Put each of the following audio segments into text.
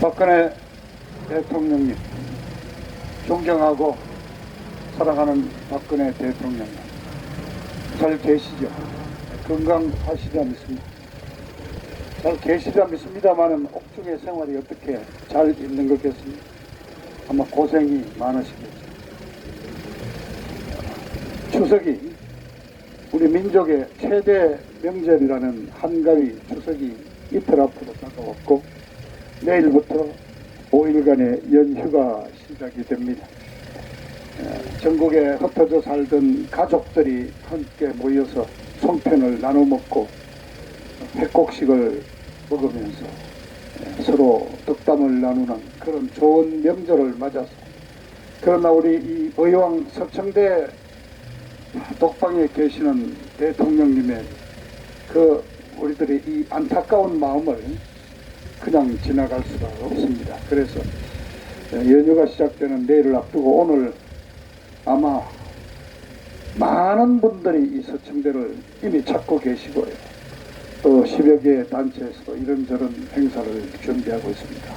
박근혜 대통령님, 존경하고 사랑하는 박근혜 대통령님, 잘 계시죠? 건강하시리라 믿습니다. 잘 계시리라 믿습니다만은 옥중의 생활이 어떻게 잘 있는 거겠습니까? 아마 고생이 많으시겠죠. 추석이 우리 민족의 최대 명절이라는 한가위 추석이 이틀 앞으로 다가왔고, 내일부터 5일간의 연휴가 시작이 됩니다. 전국에 흩어져 살던 가족들이 함께 모여서 송편을 나눠 먹고 회곡식을 먹으면서 서로 덕담을 나누는 그런 좋은 명절을 맞아서, 그러나 우리 이 의왕 서청대 독방에 계시는 대통령님의 우리들의 이 안타까운 마음을 그냥 지나갈 수가 없습니다. 그래서 연휴가 시작되는 내일을 앞두고 오늘 아마 많은 분들이 이 서청대를 이미 찾고 계시고요, 또 10여 개의 단체에서 이런저런 행사를 준비하고 있습니다.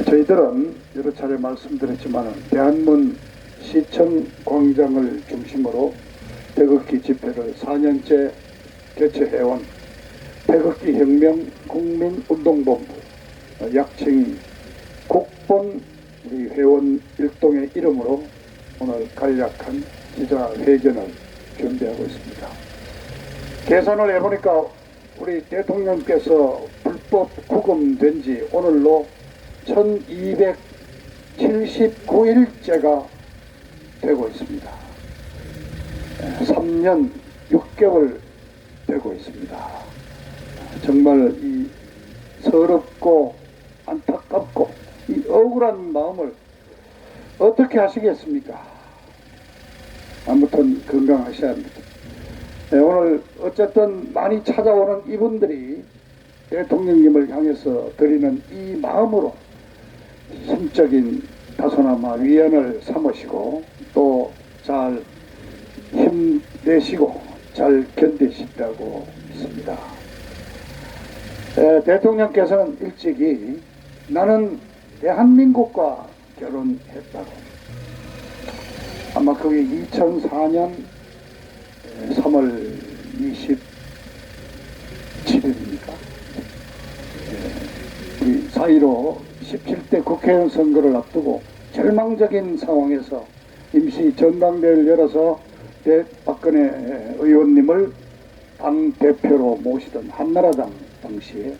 저희들은 여러 차례 말씀드렸지만 대한문 시청 광장을 중심으로 태극기 집회를 4년째 개최해온 태극기 혁명 국민운동본부, 약칭 국본 우리 회원 일동의 이름으로 오늘 간략한 기자회견을 준비하고 있습니다. 계산을 해보니까 우리 대통령께서 불법 구금된 지 오늘로 1279일째가 되고 있습니다. 3년 6개월 되고 있습니다. 정말 이 서럽고 안타깝고 이 억울한 마음을 어떻게 하시겠습니까? 아무튼 건강하셔야 합니다. 오늘 어쨌든 많이 찾아오는 이분들이 대통령님을 향해서 드리는 이 마음으로 심적인 다소나마 위안을 삼으시고 또 잘 힘내시고 잘 견디시리라고 믿습니다. 대통령께서는 일찍이 나는 대한민국과 결혼했다고, 아마 그게 2004년 3월 27일입니까? 우리 4.15 17대 국회의원 선거를 앞두고 절망적인 상황에서 임시 전당대회를 열어서 박근혜 의원님을 당대표로 모시던 한나라당 당시에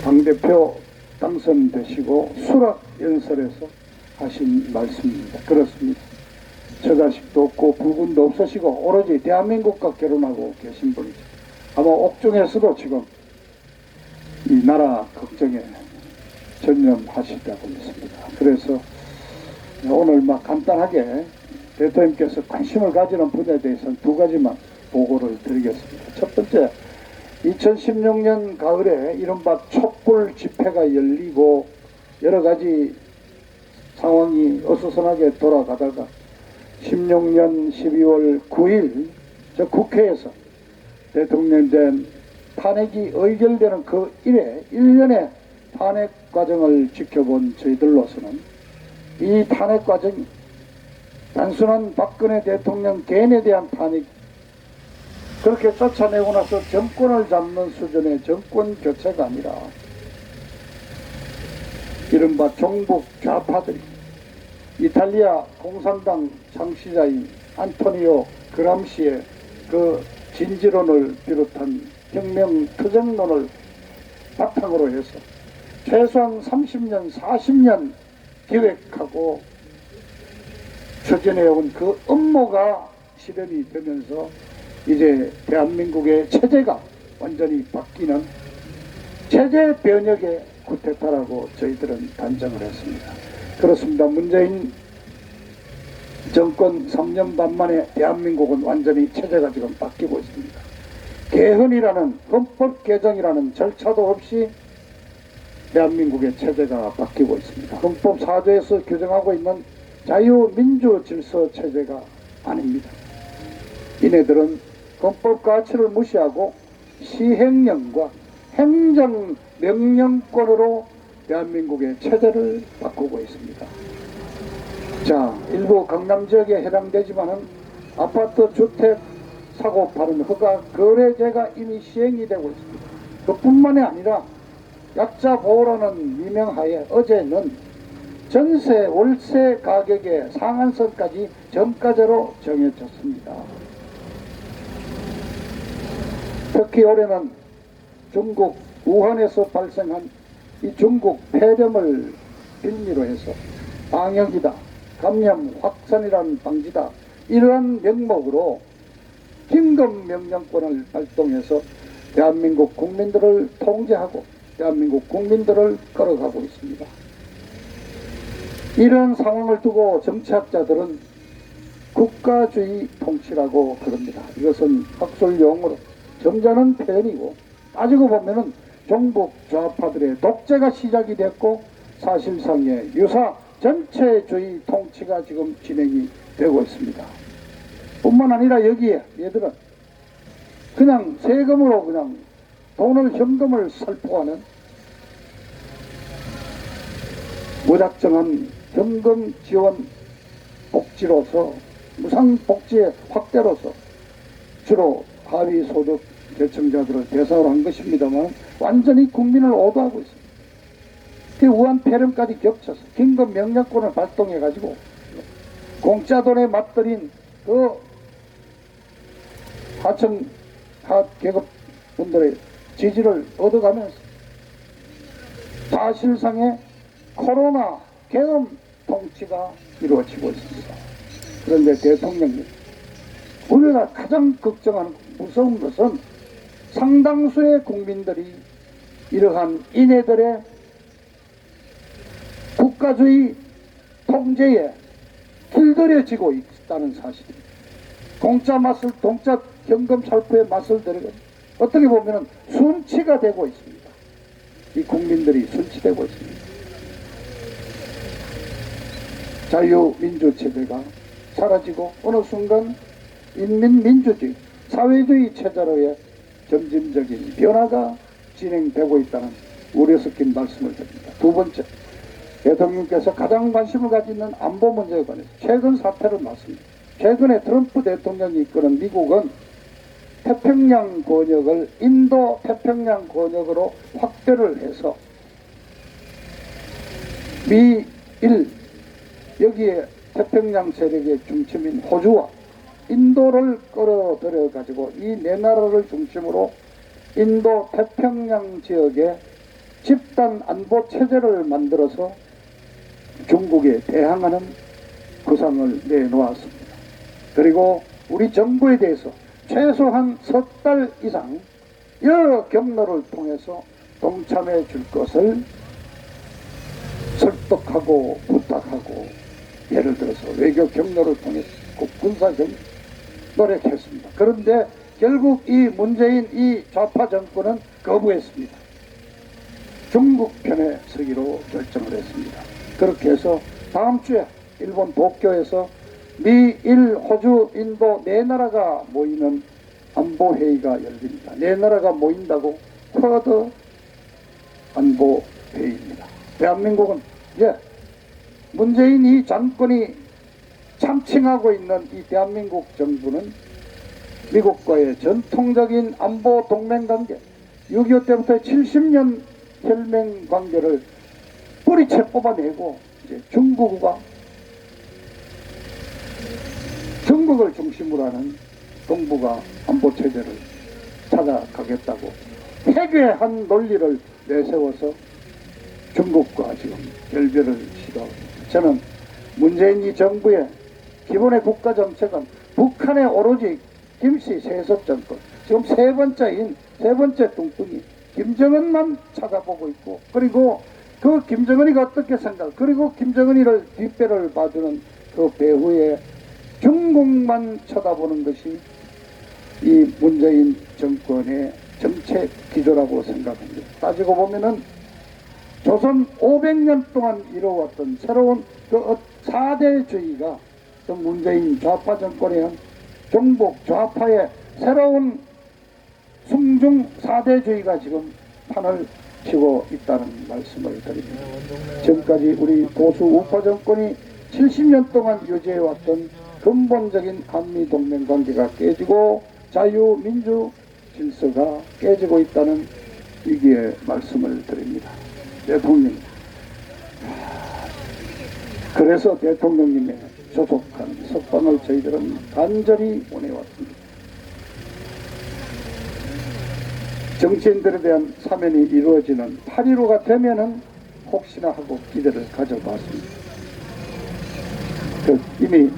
당대표 당선되시고 수락연설에서 하신 말씀입니다. 그렇습니다. 처자식도 없고 부군도 없으시고 오로지 대한민국과 결혼하고 계신 분이죠. 아마 옥중에서도 지금 이 나라 걱정에 전념하시다고 믿습니다. 그래서 오늘 간단하게 대통령께서 관심을 가지는 분야에 대해서는 두 가지만 보고를 드리겠습니다. 첫 번째, 2016년 가을에 이른바 촛불 집회가 열리고 여러 가지 상황이 어수선하게 돌아가다가 16년 12월 9일 저 국회에서 대통령 된 탄핵이 의결되는 그 일에 1년의 탄핵 과정을 지켜본 저희들로서는 이 탄핵 과정이 단순한 박근혜 대통령 개인에 대한 탄핵, 그렇게 쫓아내고 나서 정권을 잡는 수준의 정권 교체가 아니라 이른바 종북 좌파들이 이탈리아 공산당 창시자인 안토니오 그람시의 그 진지론을 비롯한 혁명 투쟁론을 바탕으로 해서 최소한 30년, 40년 기획하고 추진해온 그 업무가 실현이 되면서 이제 대한민국의 체제가 완전히 바뀌는 체제 변혁의 쿠데타라고 저희들은 단정을 했습니다. 그렇습니다. 문재인 정권 3년 반 만에 대한민국은 완전히 체제가 지금 바뀌고 있습니다. 개헌이라는 헌법 개정이라는 절차도 없이 대한민국의 체제가 바뀌고 있습니다. 헌법 4조에서 규정하고 있는 자유민주 질서 체제가 아닙니다. 이네들은 헌법 가치를 무시하고 시행령과 행정 명령권으로 대한민국의 체제를 바꾸고 있습니다. 자, 일부 강남 지역에 해당되지만은 아파트 주택 사고 파는 허가 거래제가 이미 시행이 되고 있습니다. 그뿐만이 아니라 약자 보호라는 미명하에 어제는 전세 월세 가격의 상한선까지 정가제로 정해졌습니다. 특히 올해는 중국 우한에서 발생한 이 중국 폐렴을 빌미로 해서 방역이다, 감염 확산이란 방지다, 이러한 명목으로 긴급 명령권을 발동해서 대한민국 국민들을 통제하고 대한민국 국민들을 끌어가고 있습니다. 이런 상황을 두고 정치학자들은 국가주의 통치라고 그럽니다. 이것은 학술 용어로 점잖은 표현이고, 따지고 보면은 종북 좌파들의 독재가 시작이 됐고 사실상의 유사 전체주의 통치가 지금 진행이 되고 있습니다. 뿐만 아니라 여기에 얘들은 그냥 세금으로 그냥 돈을 현금을 살포하는 무작정한 현금 지원 복지로서 무상복지의 확대로서 주로 하위 소득 계층자들을 대상으로 한 것입니다만 완전히 국민을 오도하고 있습니다. 그 우한 폐렴까지 겹쳐서 긴급 명령권을 발동해 가지고 공짜 돈에 맞들인 그 하층 하계급 분들의 지지를 얻어가면서 사실상의 코로나 계엄 통치가 이루어지고 있습니다. 그런데 대통령님, 우리가 가장 걱정하는 무서운 것은 상당수의 국민들이 이러한 이네들의 국가주의 통제에 길들여지고 있다는 사실입니다. 공짜 현금 살포의 맛을 들고 어떻게 보면 순치가 되고 있습니다. 이 국민들이 순치되고 있습니다. 자유민주체제가 사라지고 어느 순간 인민민주주의, 사회주의 체제로의 점진적인 변화가 진행되고 있다는 우려 섞인 말씀을 드립니다. 두 번째, 대통령께서 가장 관심을 가지는 안보 문제에 관해서 최근 사태를 맞습니다. 최근에 트럼프 대통령이 이끄는 미국은 태평양 권역을 인도 태평양 권역으로 확대를 해서 미일 여기에 태평양 세력의 중심인 호주와 인도를 끌어들여 가지고 이 네 나라를 중심으로 인도 태평양 지역에 집단 안보 체제를 만들어서 중국에 대항하는 구상을 내놓았습니다. 그리고 우리 정부에 대해서 최소한 석 달 이상 여러 경로를 통해서 동참해 줄 것을 설득하고 부탁하고, 예를 들어서 외교 경로를 통해서 꼭 군사 경로 노력했습니다. 그런데 결국 이 문재인 이 좌파 정권은 거부했습니다. 중국 편에 서기로 결정을 했습니다. 그렇게 해서 다음 주에 일본 도쿄에서 미일 호주 인도 네 나라가 모이는 안보회의가 열립니다. 네 나라가 모인다고 쿼드 안보회의입니다. 대한민국은 문재인 이 정권이 참칭하고 있는 이 대한민국 정부는 미국과의 전통적인 안보 동맹관계, 6.25 때부터 70년 혈맹관계를 뿌리채 뽑아내고 이제 중국을 중심으로 하는 동북아 안보체제를 찾아가겠다고 해괴한 논리를 내세워서 중국과 지금 결별을 시도하고 있습니다. 저는 문재인 이 정부의 기본의 국가정책은 북한의 오로지 김씨 세습 정권, 지금 세 번째 뚱뚱이 김정은만 찾아보고 있고, 그리고 그 김정은이가 어떻게 생각, 그리고 김정은이를 뒷배를 봐주는 그 배후에 중국만 쳐다보는 것이 이 문재인 정권의 정책 기조라고 생각합니다. 따지고 보면은 조선 500년 동안 이루어왔던 새로운 그 4대주의가 문재인 좌파 정권에 한 종북 좌파의 새로운 숭중 4대주의가 지금 판을 치고 있다는 말씀을 드립니다. 지금까지 우리 보수 우파 정권이 70년 동안 유지해왔던 근본적인 한미동맹 관계가 깨지고 자유민주 질서가 깨지고 있다는 위기의 말씀을 드립니다. 대통령, 그래서 대통령님의 조속한 석방을 저희들은 간절히 원해왔습니다. 정치인들에 대한 사면이 이루어지는 8.15가 되면은 혹시나 하고 기대를 가져봤습니다. 이미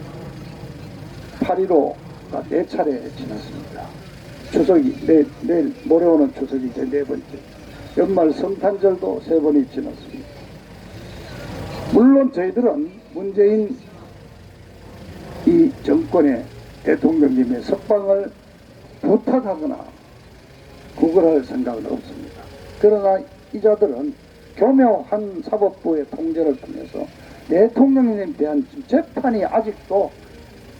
8.15가 4차례 지났습니다. 추석이 내일 모레 오는 추석이 이제 4번째, 연말 성탄절도 3번이 지났습니다. 물론 저희들은 문재인 이 정권의 대통령님의 석방을 부탁하거나 구걸할 생각은 없습니다. 그러나 이자들은 교묘한 사법부의 통제를 통해서 대통령님에 대한 재판이 아직도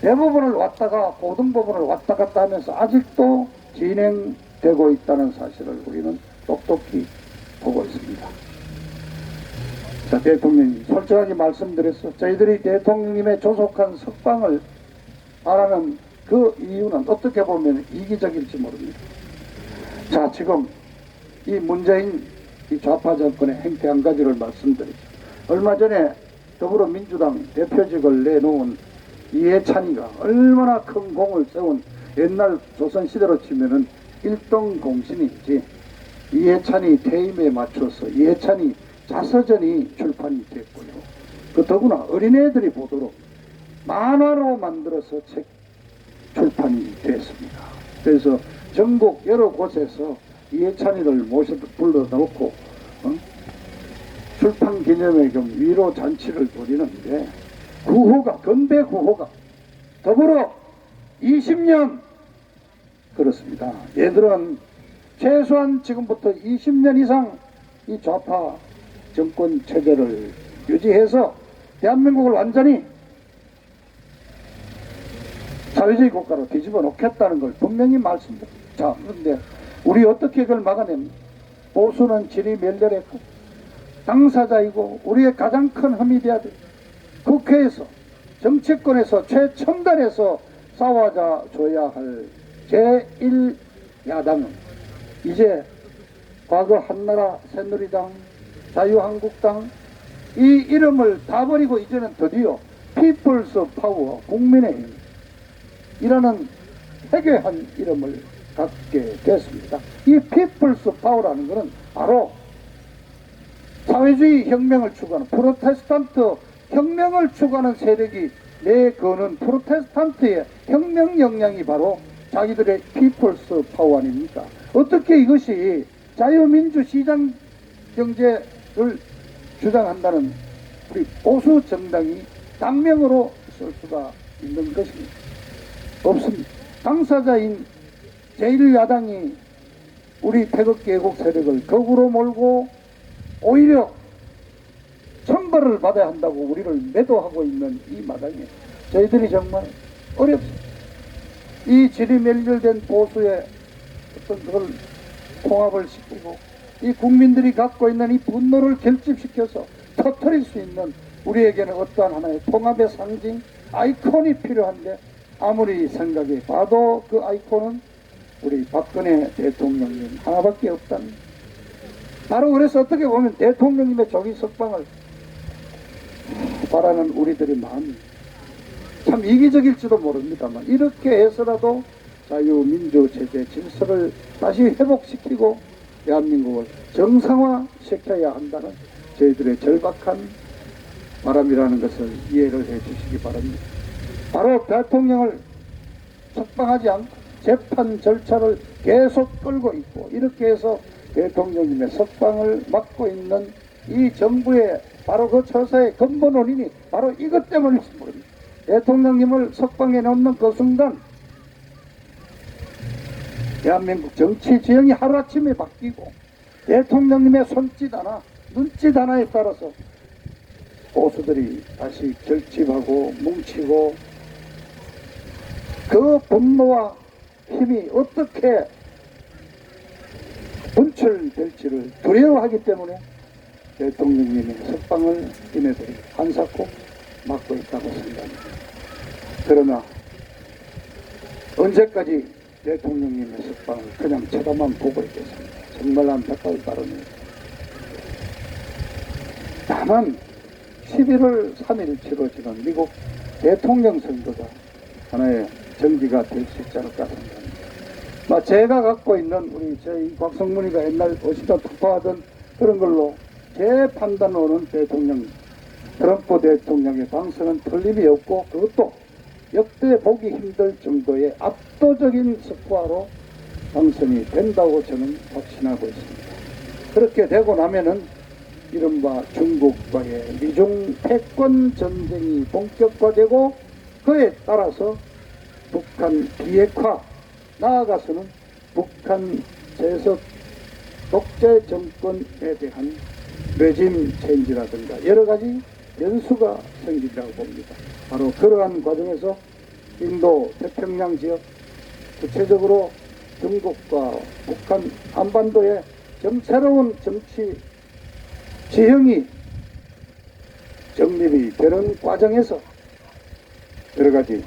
대법원을 왔다가 고등법원을 왔다 갔다 하면서 아직도 진행되고 있다는 사실을 우리는 똑똑히 보고 있습니다. 자, 대통령님 솔직하게 말씀드렸어. 저희들이 대통령님의 조속한 석방을 바라는 그 이유는 어떻게 보면 이기적일지 모릅니다. 자, 지금 이 문재인 이 좌파 정권의 행태 한 가지를 말씀드리죠. 얼마 전에 더불어민주당 대표직을 내놓은 이해찬이가 얼마나 큰 공을 세운, 옛날 조선시대로 치면은 1등 공신이지, 이해찬이 퇴임에 맞춰서 이해찬이 자서전이 출판이 됐고요. 그 더구나 어린애들이 보도록 만화로 만들어서 책 출판이 됐습니다. 그래서 전국 여러 곳에서 이해찬이를 불러놓고 출판 기념회 겸 위로 잔치를 벌이는데, 구호가, 건배 구호가 더불어 20년 그렇습니다. 얘들은 최소한 지금부터 20년 이상 이 좌파 정권 체제를 유지해서 대한민국을 완전히 사회주의 국가로 뒤집어 놓겠다는 걸 분명히 말씀드립니다. 자, 그런데 우리 어떻게 그걸 막아냅니까? 보수는 질이 멸렬했고 당사자이고 우리의 가장 큰 흠이 돼야 돼. 국회에서, 정치권에서, 최첨단에서 싸워줘야 할 제1야당은 이제 과거 한나라, 새누리당, 자유한국당 이 이름을 다 버리고 이제는 드디어 피플스 파워, 국민의힘 이라는 해괴한 이름을 갖게 됐습니다. 이 피플스 파워라는 것은 바로 사회주의 혁명을 추구하는, 프로테스탄트 혁명을 추구하는 세력이 내거는 프로테스탄트의 혁명 역량이 바로 자기들의 피플스 파워 아닙니까? 어떻게 이것이 자유민주 시장 경제를 주장한다는 우리 보수 정당이 당명으로 쓸 수가 있는 것입니다. 없습니다. 당사자인 제1야당이 우리 태극기애국 세력을 거꾸로 몰고 오히려 천벌을 받아야 한다고 우리를 매도하고 있는 이 마당에 저희들이 정말 어렵습니다. 이 질이 멸렬된 보수의 어떤 그걸 통합을 시키고 이 국민들이 갖고 있는 이 분노를 결집시켜서 터뜨릴 수 있는 우리에게는 어떠한 하나의 통합의 상징, 아이콘이 필요한데 아무리 생각해 봐도 그 아이콘은 우리 박근혜 대통령님 하나밖에 없다는, 바로 그래서 어떻게 보면 대통령님의 조기 석방을 바라는 우리들의 마음이 참 이기적일지도 모릅니다만, 이렇게 해서라도 자유민주체제 질서를 다시 회복시키고 대한민국을 정상화시켜야 한다는 저희들의 절박한 바람이라는 것을 이해를 해 주시기 바랍니다. 바로 대통령을 석방하지 않고 재판 절차를 계속 끌고 있고, 이렇게 해서 대통령님의 석방을 막고 있는 이 정부의 바로 그 처사의 근본 원인이 바로 이것 때문일지 모릅니다. 대통령님을 석방해 놓는 그 순간 대한민국 정치 지형이 하루아침에 바뀌고, 대통령님의 손짓 하나, 눈짓 하나에 따라서 보수들이 다시 결집하고 뭉치고, 그 분노와 힘이 어떻게 분출될지를 두려워하기 때문에 대통령님의 석방을 이네들이 한사코 막고 있다고 생각합니다. 그러나 언제까지 대통령님의 석방을 그냥 쳐다만 보고 있겠습니다. 정말 안타까울 따름입니다. 다만 11월 3일 치러지는 미국 대통령 선거가 하나의 전기가 될 수 있지 않을까 생각합니다. 제가 갖고 있는 우리 저희 곽성문이가 옛날 어시다 투표하던 그런 걸로 제 판단으로는 트럼프 대통령의 당선은 틀림이 없고 그것도 역대 보기 힘들 정도의 압도적인 스코어로 당선이 된다고 저는 확신하고 있습니다. 그렇게 되고 나면은 이른바 중국과의 미중 패권 전쟁이 본격화되고 그에 따라서 북한 비핵화, 나아가서는 북한 재석 독재 정권에 대한 레짐 체인지라든가 여러 가지 변수가 생기리라고 봅니다. 바로 그러한 과정에서 인도 태평양 지역, 구체적으로 중국과 북한 한반도의 새로운 정치 지형이 정립이 되는 과정에서 여러 가지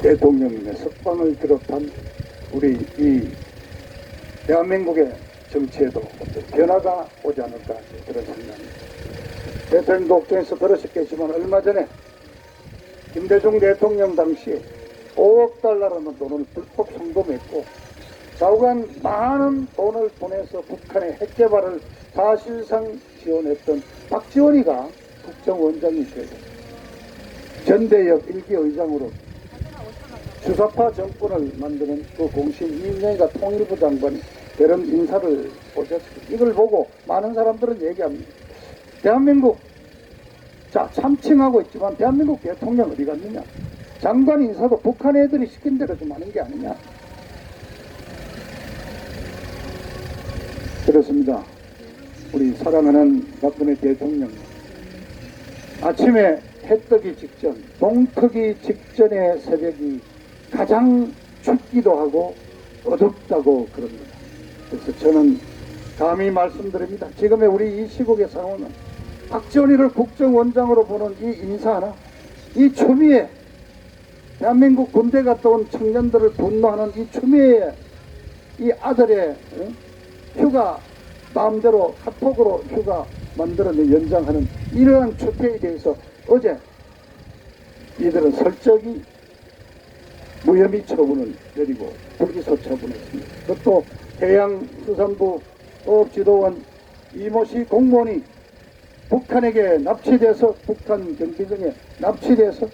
대통령님의 석방을 비롯한 우리 이 대한민국의 정치에도 어떤 변화가 오지 않을까 그런 생각입니다. 대통령 독점에서 들으셨겠지만 얼마 전에 김대중 대통령 당시에 5억 달러라는 돈을 불법 송금했고 좌우간 많은 돈을 보내서 북한의 핵개발을 사실상 지원했던 박지원이가 국정원장이 되고 전대협 1기 의장으로 주사파 정권을 만드는 그 공신 이인영이가 통일부 장관이 그런 인사를 보셨습니다. 이걸 보고 많은 사람들은 얘기합니다. 대한민국 참칭하고 있지만 대한민국 대통령 어디 갔느냐? 장관 인사도 북한 애들이 시킨 대로 좀 하는 게 아니냐? 그렇습니다. 우리 사랑하는 박근혜 대통령 아침에 해 뜨기 직전, 동 트기 직전의 새벽이 가장 춥기도 하고 어둡다고 그럽니다. 그래서 저는 감히 말씀드립니다. 지금의 우리 이 시국의 상황은 박지원이를 국정원장으로 보는 이 인사 하나, 이 추미애, 대한민국 군대 갔다 온 청년들을 분노하는 이 추미애, 이 아들의 휴가 마음대로 카톡으로 휴가 만들어내 연장하는 이러한 추태에 대해서 어제 이들은 설적이 무혐의 처분을 내리고 불기소 처분했습니다. 그것도 해양수산부 어업지도원 이모씨 공무원이 북한에게 납치돼서 북한 경비정에 납치돼서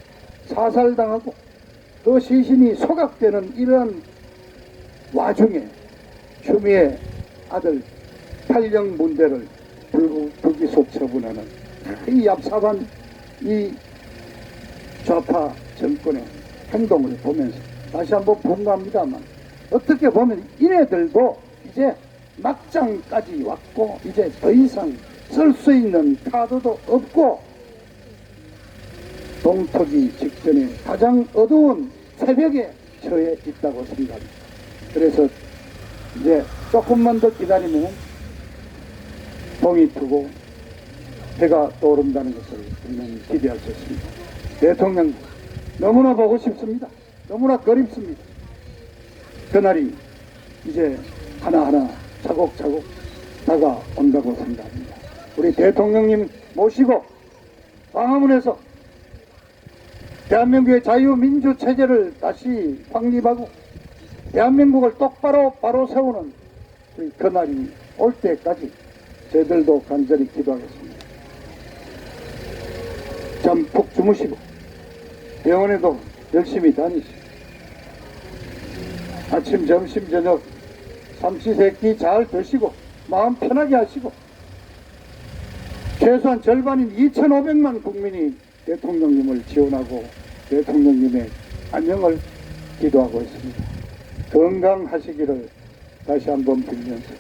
사살당하고 그 시신이 소각되는 이러한 와중에 추미애 아들 8령 문제를 불기소 처분하는 이 얍삽한 이 좌파 정권의 행동을 보면서 다시 한번 분노합니다만 어떻게 보면 이네들도 이제 막장까지 왔고 이제 더 이상 쓸 수 있는 카드도 없고 동트기 직전에 가장 어두운 새벽에 처해 있다고 생각합니다. 그래서 이제 조금만 더 기다리면 동이 트고 해가 떠오른다는 것을 우리는 기대할 수 있습니다. 대통령 너무나 보고 싶습니다. 너무나 그립습니다. 그날이 이제 하나하나 차곡차곡 다가온다고 생각합니다. 우리 대통령님 모시고 광화문에서 대한민국의 자유민주체제를 다시 확립하고 대한민국을 똑바로 바로 세우는 그날이 올 때까지 저희들도 간절히 기도하겠습니다. 잠 푹 주무시고 병원에도 열심히 다니시고 아침, 점심, 저녁 삼시세끼 잘 드시고 마음 편하게 하시고 최소한 절반인 2,500만 국민이 대통령님을 지원하고 대통령님의 안녕을 기도하고 있습니다. 건강하시기를 다시 한번 빌면서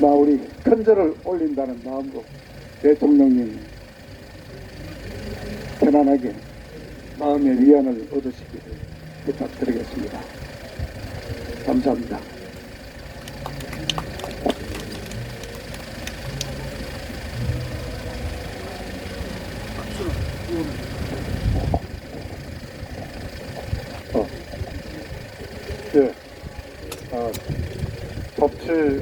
우리 큰절을 올린다는 마음으로 대통령님 편안하게 마음의 위안을 얻으시기를 부탁드리겠습니다. 감사합니다. 이렇게 접치